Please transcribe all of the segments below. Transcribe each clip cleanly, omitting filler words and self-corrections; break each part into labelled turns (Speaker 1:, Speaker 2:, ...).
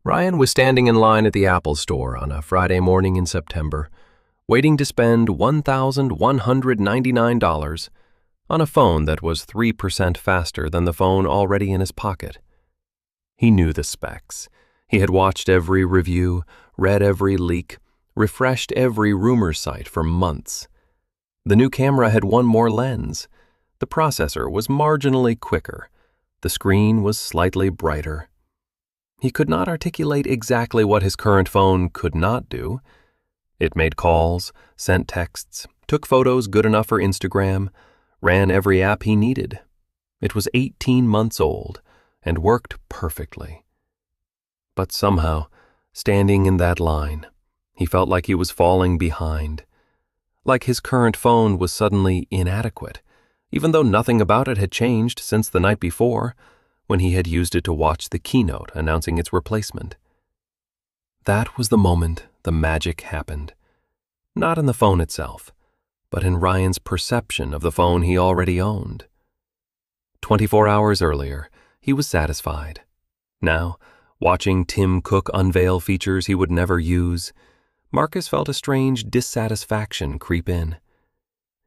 Speaker 1: Ryan was standing in line at the Apple store on a Friday morning in September, waiting to spend $1,199 on a phone that was 3% faster than the phone already in his pocket. He knew the specs. He had watched every review, read every leak, refreshed every rumor site for months. The new camera had one more lens. The processor was marginally quicker. The screen was slightly brighter. He could not articulate exactly what his current phone could not do. It made calls, sent texts, took photos good enough for Instagram, ran every app he needed. It was 18 months old and worked perfectly. But somehow, standing in that line, he felt like he was falling behind. Like his current phone was suddenly inadequate, even though nothing about it had changed since the night before, when he had used it to watch the keynote announcing its replacement. That was the moment the magic happened. Not in the phone itself, but in Ryan's perception of the phone he already owned. 24 hours earlier, he was satisfied. Now, watching Tim Cook unveil features he would never use, Marcus felt a strange dissatisfaction creep in.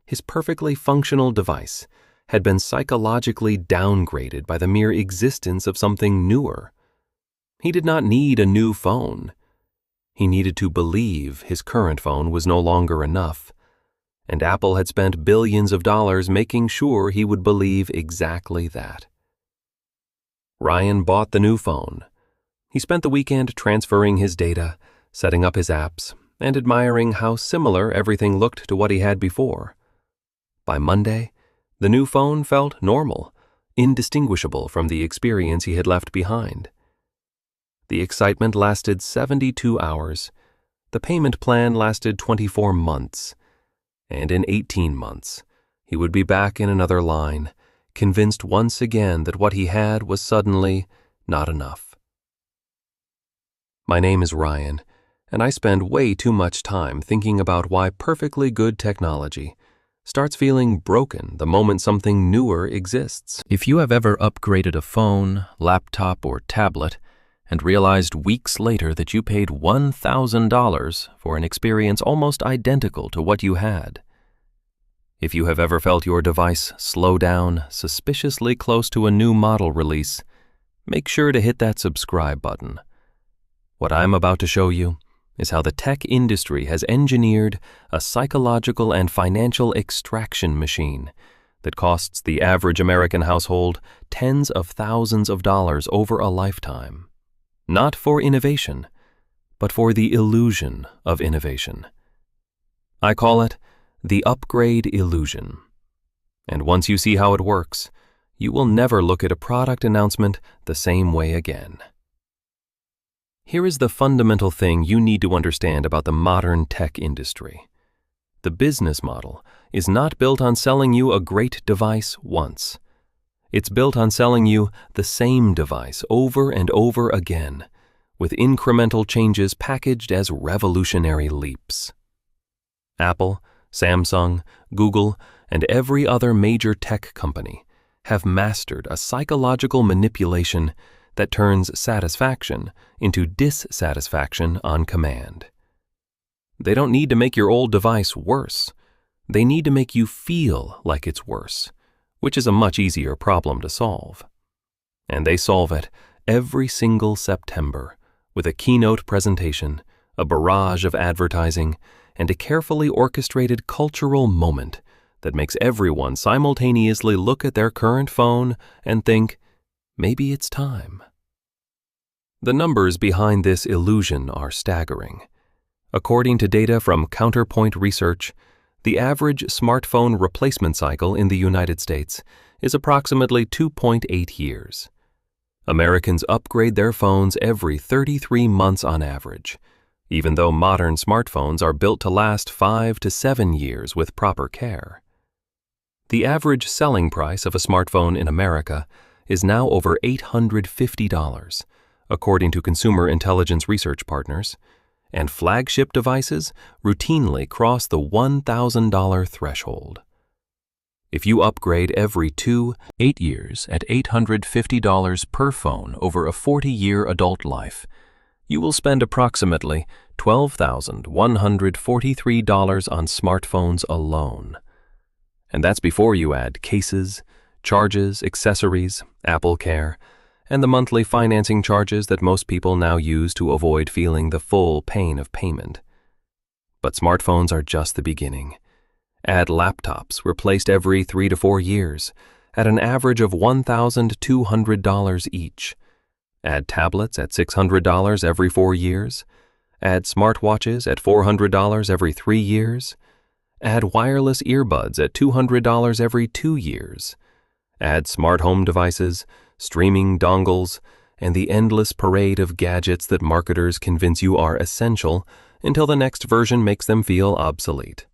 Speaker 1: His perfectly functional device had been psychologically downgraded by the mere existence of something newer. He did not need a new phone. He needed to believe his current phone was no longer enough, and Apple had spent billions of dollars making sure he would believe exactly that. Ryan bought the new phone. He spent the weekend transferring his data, setting up his apps, and admiring how similar everything looked to what he had before. By Monday, the new phone felt normal, indistinguishable from the experience he had left behind. The excitement lasted 72 hours. The payment plan lasted 24 months. And in 18 months, he would be back in another line, convinced once again that what he had was suddenly not enough. My name is Ryan, and I spend way too much time thinking about why perfectly good technology starts feeling broken the moment something newer exists. If you have ever upgraded a phone, laptop, or tablet and realized weeks later that you paid $1,000 for an experience almost identical to what you had. If you have ever felt your device slow down suspiciously close to a new model release, make sure to hit that subscribe button. What I'm about to show you is how the tech industry has engineered a psychological and financial extraction machine that costs the average American household tens of thousands of dollars over a lifetime. Not for innovation, but for the illusion of innovation. I call it the upgrade illusion. And once you see how it works, you will never look at a product announcement the same way again. Here is the fundamental thing you need to understand about the modern tech industry. The business model is not built on selling you a great device once. It's built on selling you the same device over and over again, with incremental changes packaged as revolutionary leaps. Apple, Samsung, Google, and every other major tech company have mastered a psychological manipulation that turns satisfaction into dissatisfaction on command. They don't need to make your old device worse. They need to make you feel like it's worse, which is a much easier problem to solve. And they solve it every single September with a keynote presentation, a barrage of advertising, and a carefully orchestrated cultural moment that makes everyone simultaneously look at their current phone and think, maybe it's time. The numbers behind this illusion are staggering. According to data from Counterpoint Research, the average smartphone replacement cycle in the United States is approximately 2.8 years. Americans upgrade their phones every 33 months on average, even though modern smartphones are built to last 5 to 7 years with proper care. The average selling price of a smartphone in America is now over $850, according to consumer intelligence research partners, and flagship devices routinely cross the $1,000 threshold. If you upgrade every 8 years at $850 per phone over a 40-year adult life, you will spend approximately $12,143 on smartphones alone. And that's before you add cases, charges, accessories, Apple Care, and the monthly financing charges that most people now use to avoid feeling the full pain of payment. But smartphones are just the beginning. Add laptops replaced every 3 to 4 years at an average of $1,200 each. Add tablets at $600 every 4 years. Add smartwatches at $400 every 3 years. Add wireless earbuds at $200 every 2 years. Add smart home devices, streaming dongles, and the endless parade of gadgets that marketers convince you are essential until the next version makes them feel obsolete.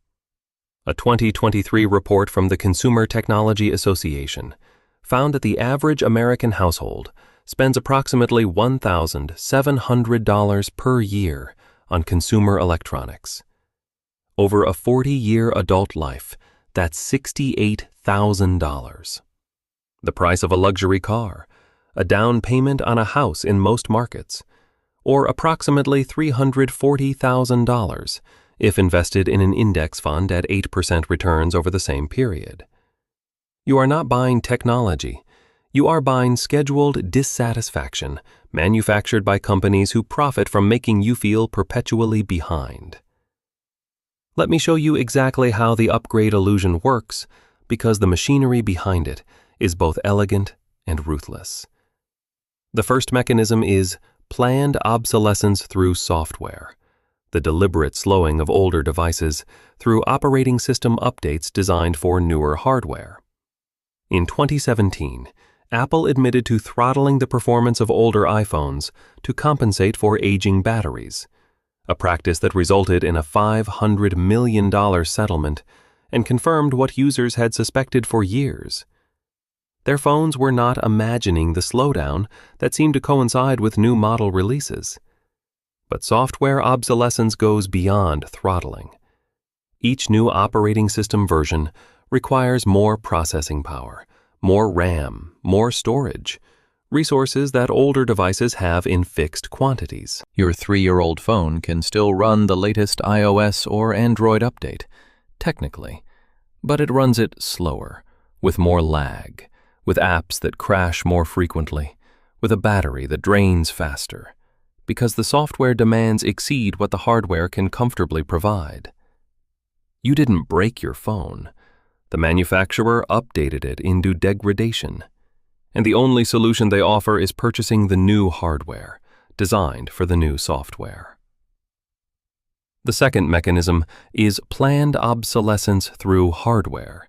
Speaker 1: A 2023 report from the Consumer Technology Association found that the average American household spends approximately $1,700 per year on consumer electronics. Over a 40-year adult life, that's $68,000. The price of a luxury car, a down payment on a house in most markets, or approximately $340,000 if invested in an index fund at 8% returns over the same period. You are not buying technology. You are buying scheduled dissatisfaction manufactured by companies who profit from making you feel perpetually behind. Let me show you exactly how the upgrade illusion works, because the machinery behind it is both elegant and ruthless. The first mechanism is planned obsolescence through software, the deliberate slowing of older devices through operating system updates designed for newer hardware. In 2017, Apple admitted to throttling the performance of older iPhones to compensate for aging batteries, a practice that resulted in a $500 million settlement and confirmed what users had suspected for years. Their phones were not imagining the slowdown that seemed to coincide with new model releases. But software obsolescence goes beyond throttling. Each new operating system version requires more processing power, more RAM, more storage, resources that older devices have in fixed quantities. Your 3-year-old phone can still run the latest iOS or Android update, technically, but it runs it slower, with more lag, with apps that crash more frequently, with a battery that drains faster, because the software demands exceed what the hardware can comfortably provide. You didn't break your phone. The manufacturer updated it into degradation, and the only solution they offer is purchasing the new hardware, designed for the new software. The second mechanism is planned obsolescence through hardware,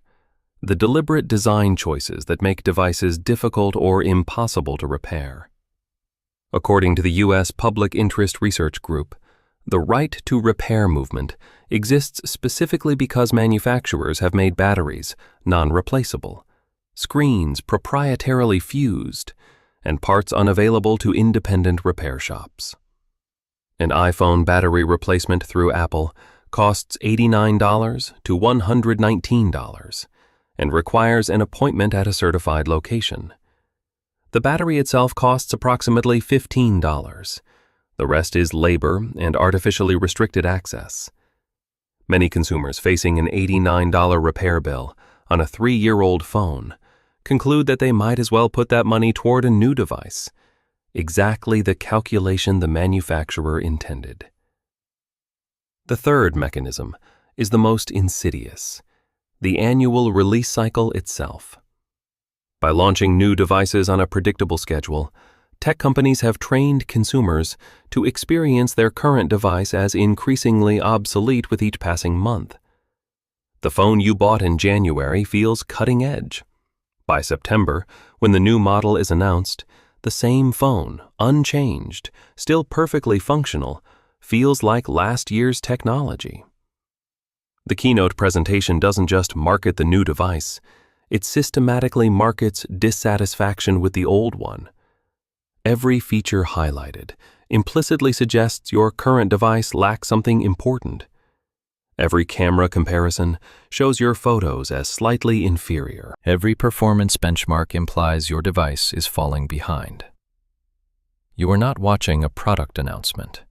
Speaker 1: the deliberate design choices that make devices difficult or impossible to repair. According to the U.S. Public Interest Research Group, the right to repair movement exists specifically because manufacturers have made batteries non-replaceable, screens proprietarily fused, and parts unavailable to independent repair shops. An iPhone battery replacement through Apple costs $89 to $119 and requires an appointment at a certified location. The battery itself costs approximately $15. The rest is labor and artificially restricted access. Many consumers facing an $89 repair bill on a 3-year-old phone conclude that they might as well put that money toward a new device, exactly the calculation the manufacturer intended. The third mechanism is the most insidious, the annual release cycle itself. By launching new devices on a predictable schedule, tech companies have trained consumers to experience their current device as increasingly obsolete with each passing month. The phone you bought in January feels cutting edge. By September, when the new model is announced, the same phone, unchanged, still perfectly functional, feels like last year's technology. The keynote presentation doesn't just market the new device, it systematically markets dissatisfaction with the old one. Every feature highlighted implicitly suggests your current device lacks something important. Every camera comparison shows your photos as slightly inferior. Every performance benchmark implies your device is falling behind. You are not watching a product announcement.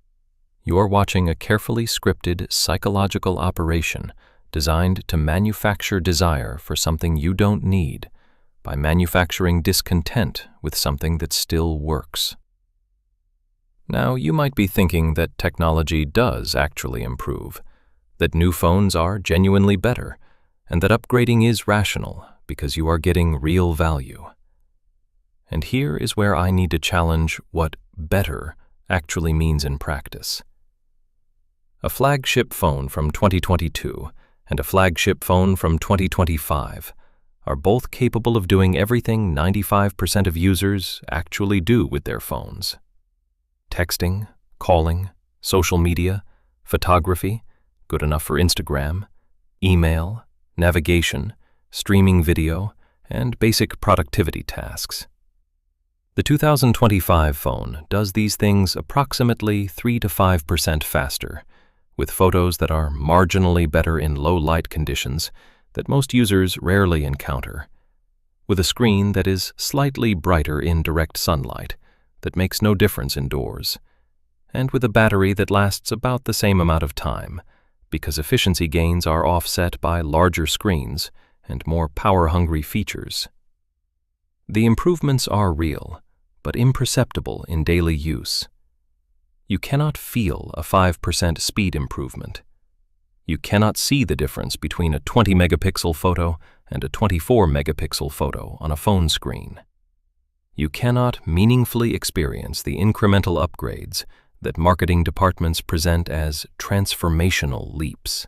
Speaker 1: You are watching a carefully scripted psychological operation designed to manufacture desire for something you don't need by manufacturing discontent with something that still works. Now, you might be thinking that technology does actually improve, that new phones are genuinely better, and that upgrading is rational because you are getting real value. And here is where I need to challenge what better actually means in practice. A flagship phone from 2022 and a flagship phone from 2025 are both capable of doing everything 95% of users actually do with their phones. Texting, calling, social media, photography, good enough for Instagram, email, navigation, streaming video, and basic productivity tasks. The 2025 phone does these things approximately 3 to 5% faster, with photos that are marginally better in low light conditions that most users rarely encounter, with a screen that is slightly brighter in direct sunlight that makes no difference indoors, and with a battery that lasts about the same amount of time because efficiency gains are offset by larger screens and more power-hungry features. The improvements are real, but imperceptible in daily use. You cannot feel a 5% speed improvement. You cannot see the difference between a 20-megapixel photo and a 24-megapixel photo on a phone screen. You cannot meaningfully experience the incremental upgrades that marketing departments present as transformational leaps.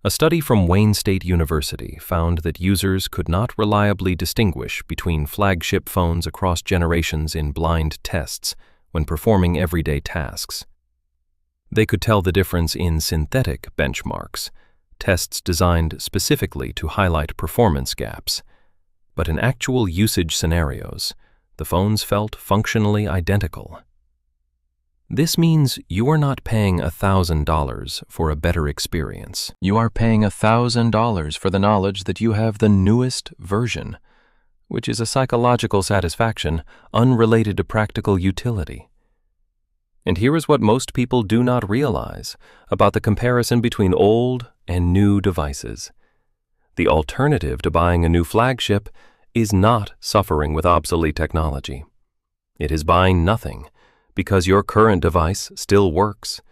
Speaker 1: A study from Wayne State University found that users could not reliably distinguish between flagship phones across generations in blind tests when performing everyday tasks. They could tell the difference in synthetic benchmarks, tests designed specifically to highlight performance gaps, but in actual usage scenarios, the phones felt functionally identical. This means you are not paying $1,000 for a better experience. You are paying $1,000 for the knowledge that you have the newest version, which is a psychological satisfaction unrelated to practical utility. And here is what most people do not realize about the comparison between old and new devices. The alternative to buying a new flagship is not suffering with obsolete technology. It is buying nothing because your current device still works,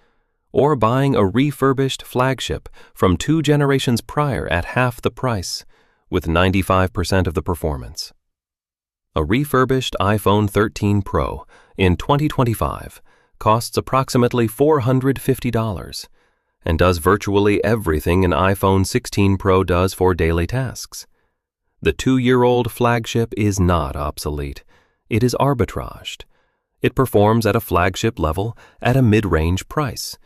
Speaker 1: or buying a refurbished flagship from 2 generations prior at half the price with 95% of the performance. A refurbished iPhone 13 Pro in 2025 costs approximately $450 and does virtually everything an iPhone 16 Pro does for daily tasks. The 2-year-old flagship is not obsolete. It is arbitraged. It performs at a flagship level at a mid-range price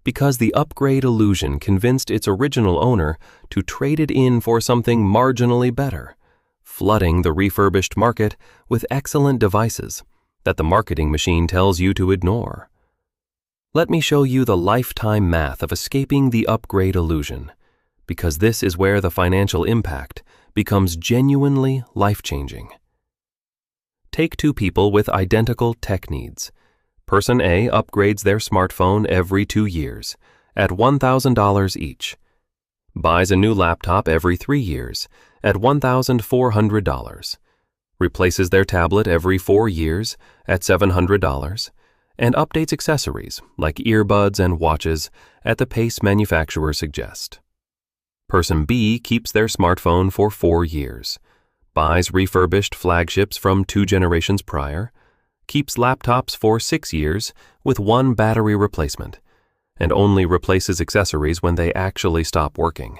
Speaker 1: because the upgrade illusion convinced its original owner to trade it in for something marginally better, flooding the refurbished market with excellent devices that the marketing machine tells you to ignore. Let me show you the lifetime math of escaping the upgrade illusion, because this is where the financial impact becomes genuinely life-changing. Take 2 people with identical tech needs. Person A upgrades their smartphone every 2 years at $1,000 each, buys a new laptop every 3 years at $1,400, replaces their tablet every 4 years at $700, and updates accessories like earbuds and watches at the pace manufacturers suggest. Person B keeps their smartphone for 4 years, buys refurbished flagships from 2 generations prior, keeps laptops for 6 years with 1 battery replacement, and only replaces accessories when they actually stop working.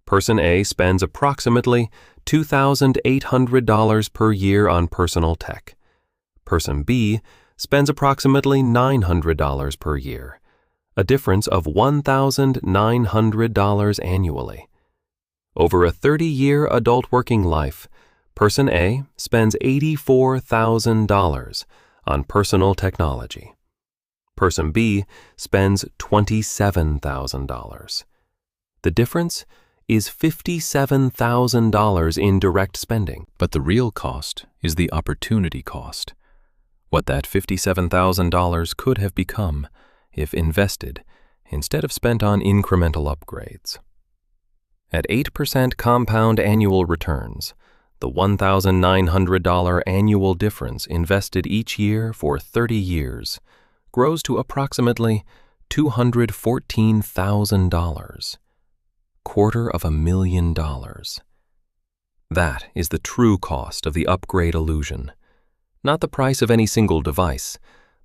Speaker 1: Person A spends approximately $2,800 per year on personal tech. Person B spends approximately $900 per year, a difference of $1,900 annually. Over a 30-year adult working life, Person A spends $84,000 on personal technology. Person B spends $27,000. The difference is $57,000 in direct spending. But the real cost is the opportunity cost. what that $57,000 could have become if invested instead of spent on incremental upgrades. At 8% compound annual returns, the $1,900 annual difference invested each year for 30 years grows to approximately $214,000, $250,000. That is the true cost of the upgrade illusion, not the price of any single device,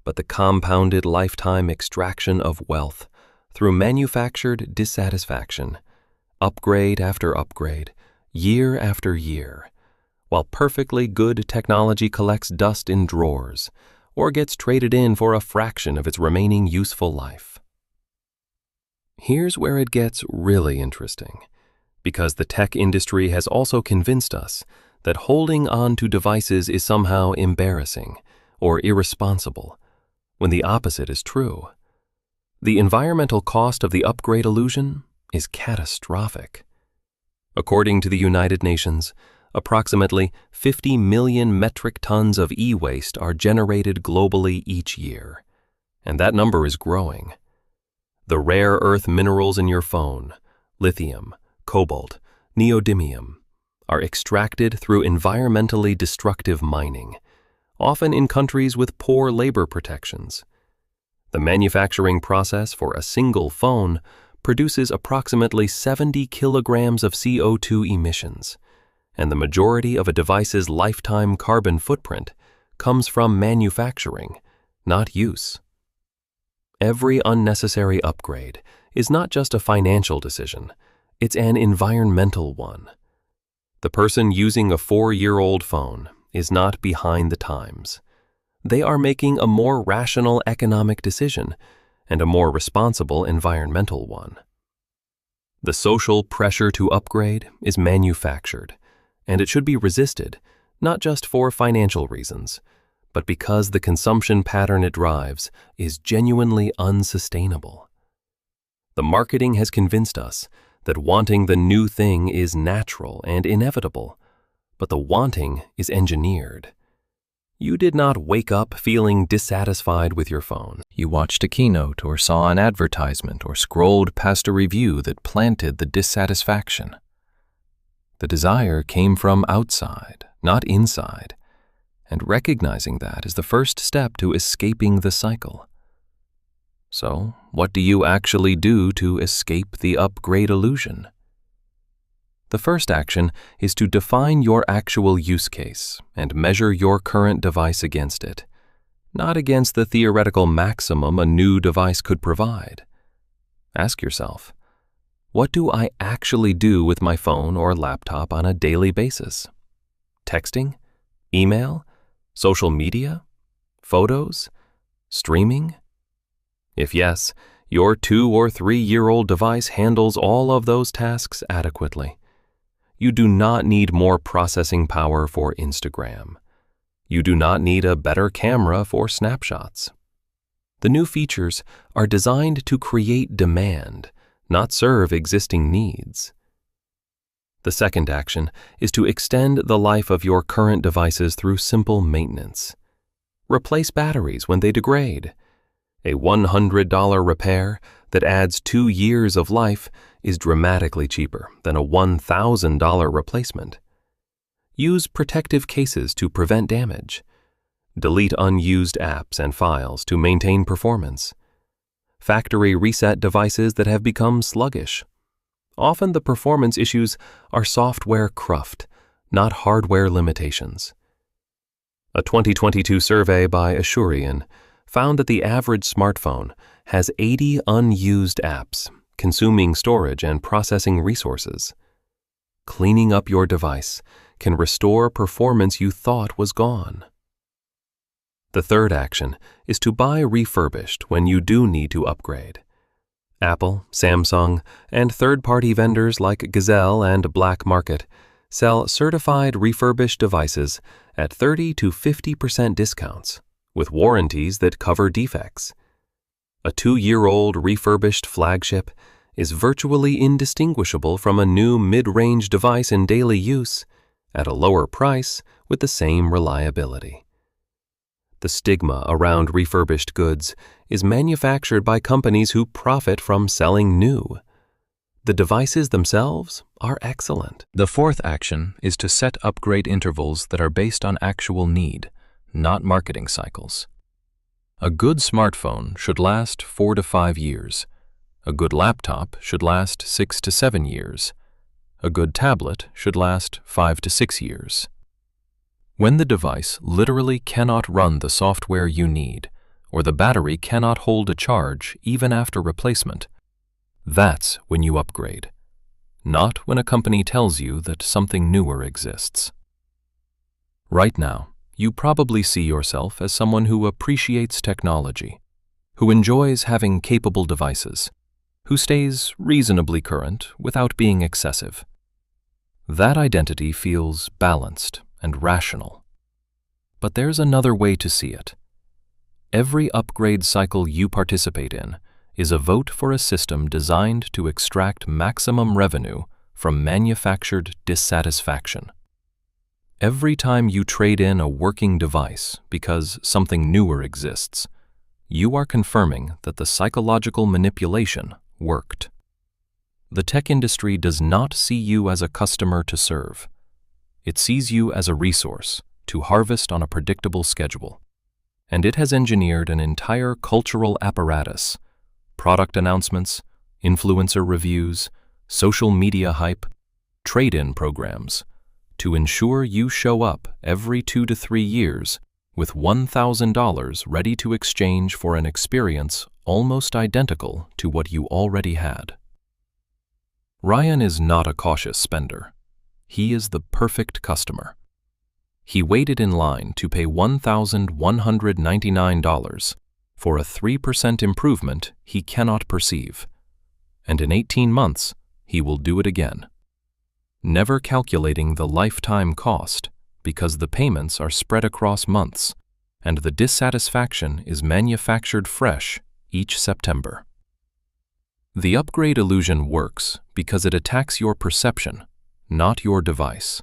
Speaker 1: but the compounded lifetime extraction of wealth through manufactured dissatisfaction, upgrade after upgrade, year after year, while perfectly good technology collects dust in drawers or gets traded in for a fraction of its remaining useful life. Here's where it gets really interesting, because the tech industry has also convinced us that holding on to devices is somehow embarrassing or irresponsible, when the opposite is true. The environmental cost of the upgrade illusion is catastrophic. According to the United Nations, approximately 50 million metric tons of e-waste are generated globally each year, and that number is growing. The rare earth minerals in your phone, lithium, cobalt, neodymium, are extracted through environmentally destructive mining, often in countries with poor labor protections. The manufacturing process for a single phone produces approximately 70 kilograms of CO2 emissions, and the majority of a device's lifetime carbon footprint comes from manufacturing, not use. Every unnecessary upgrade is not just a financial decision, it's an environmental one. The person using a 4-year-old phone is not behind the times. They are making a more rational economic decision and a more responsible environmental one. The social pressure to upgrade is manufactured, and it should be resisted, not just for financial reasons, but because the consumption pattern it drives is genuinely unsustainable. The marketing has convinced us that wanting the new thing is natural and inevitable, but the wanting is engineered. You did not wake up feeling dissatisfied with your phone. You watched a keynote or saw an advertisement or scrolled past a review that planted the dissatisfaction. The desire came from outside, not inside, and recognizing that is the first step to escaping the cycle. So, what do you actually do to escape the upgrade illusion? The first action is to define your actual use case and measure your current device against it, not against the theoretical maximum a new device could provide. Ask yourself, what do I actually do with my phone or laptop on a daily basis? Texting? Email? Social media? Photos? Streaming? If yes, your 2- or 3-year-old device handles all of those tasks adequately. You do not need more processing power for Instagram. You do not need a better camera for snapshots. The new features are designed to create demand, not serve existing needs. The second action is to extend the life of your current devices through simple maintenance. Replace batteries when they degrade. A $100 repair that adds 2 years of life is dramatically cheaper than a $1,000 replacement. Use protective cases to prevent damage. Delete unused apps and files to maintain performance. Factory reset devices that have become sluggish. Often the performance issues are software cruft, not hardware limitations. A 2022 survey by Assurian found that the average smartphone has 80 unused apps, consuming storage and processing resources. Cleaning up your device can restore performance you thought was gone. The third action is to buy refurbished when you do need to upgrade. Apple, Samsung, and third-party vendors like Gazelle and Black Market sell certified refurbished devices at 30 to 50% discounts, with warranties that cover defects. A 2-year-old refurbished flagship is virtually indistinguishable from a new mid-range device in daily use at a lower price with the same reliability. The stigma around refurbished goods is manufactured by companies who profit from selling new. The devices themselves are excellent.
Speaker 2: The fourth action is to set upgrade intervals that are based on actual need, not marketing cycles. A good smartphone should last 4 to 5 years. A good laptop should last 6 to 7 years. A good tablet should last 5 to 6 years. When the device literally cannot run the software you need, or the battery cannot hold a charge even after replacement, that's when you upgrade, not when a company tells you that something newer exists. Right now, you probably see yourself as someone who appreciates technology, who enjoys having capable devices, who stays reasonably current without being excessive. That identity feels balanced and rational. But there's another way to see it. Every upgrade cycle you participate in is a vote for a system designed to extract maximum revenue from manufactured dissatisfaction. Every time you trade in a working device because something newer exists, you are confirming that the psychological manipulation worked. The tech industry does not see you as a customer to serve. It sees you as a resource to harvest on a predictable schedule. And it has engineered an entire cultural apparatus, product announcements, influencer reviews, social media hype, trade-in programs, to ensure you show up every 2 to 3 years with $1,000 ready to exchange for an experience almost identical to what you already had. Ryan is not a cautious spender. He is the perfect customer. He waited in line to pay $1,199 for a 3% improvement he cannot perceive, and in 18 months he will do it again, never calculating the lifetime cost because the payments are spread across months and the dissatisfaction is manufactured fresh each September. The upgrade illusion works because it attacks your perception, not your device.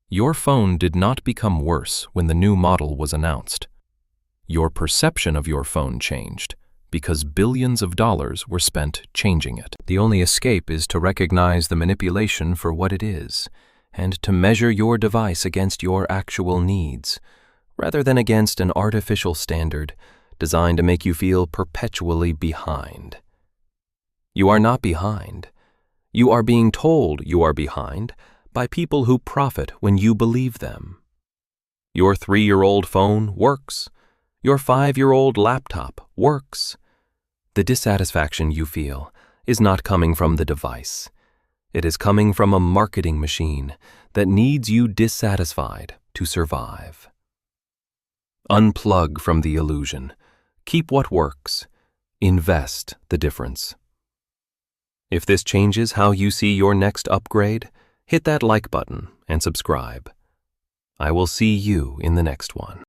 Speaker 2: Your phone did not become worse when the new model was announced. Your perception of your phone changed because billions of dollars were spent changing it. The only escape is to recognize the manipulation for what it is and to measure your device against your actual needs, rather than against an artificial standard designed to make you feel perpetually behind. You are not behind. You are being told you are behind by people who profit when you believe them. Your 3-year-old phone works. Your 5-year-old laptop works. The dissatisfaction you feel is not coming from the device. It is coming from a marketing machine that needs you dissatisfied to survive. Unplug from the illusion. Keep what works. Invest the difference. If this changes how you see your next upgrade, hit that like button and subscribe. I will see you in the next one.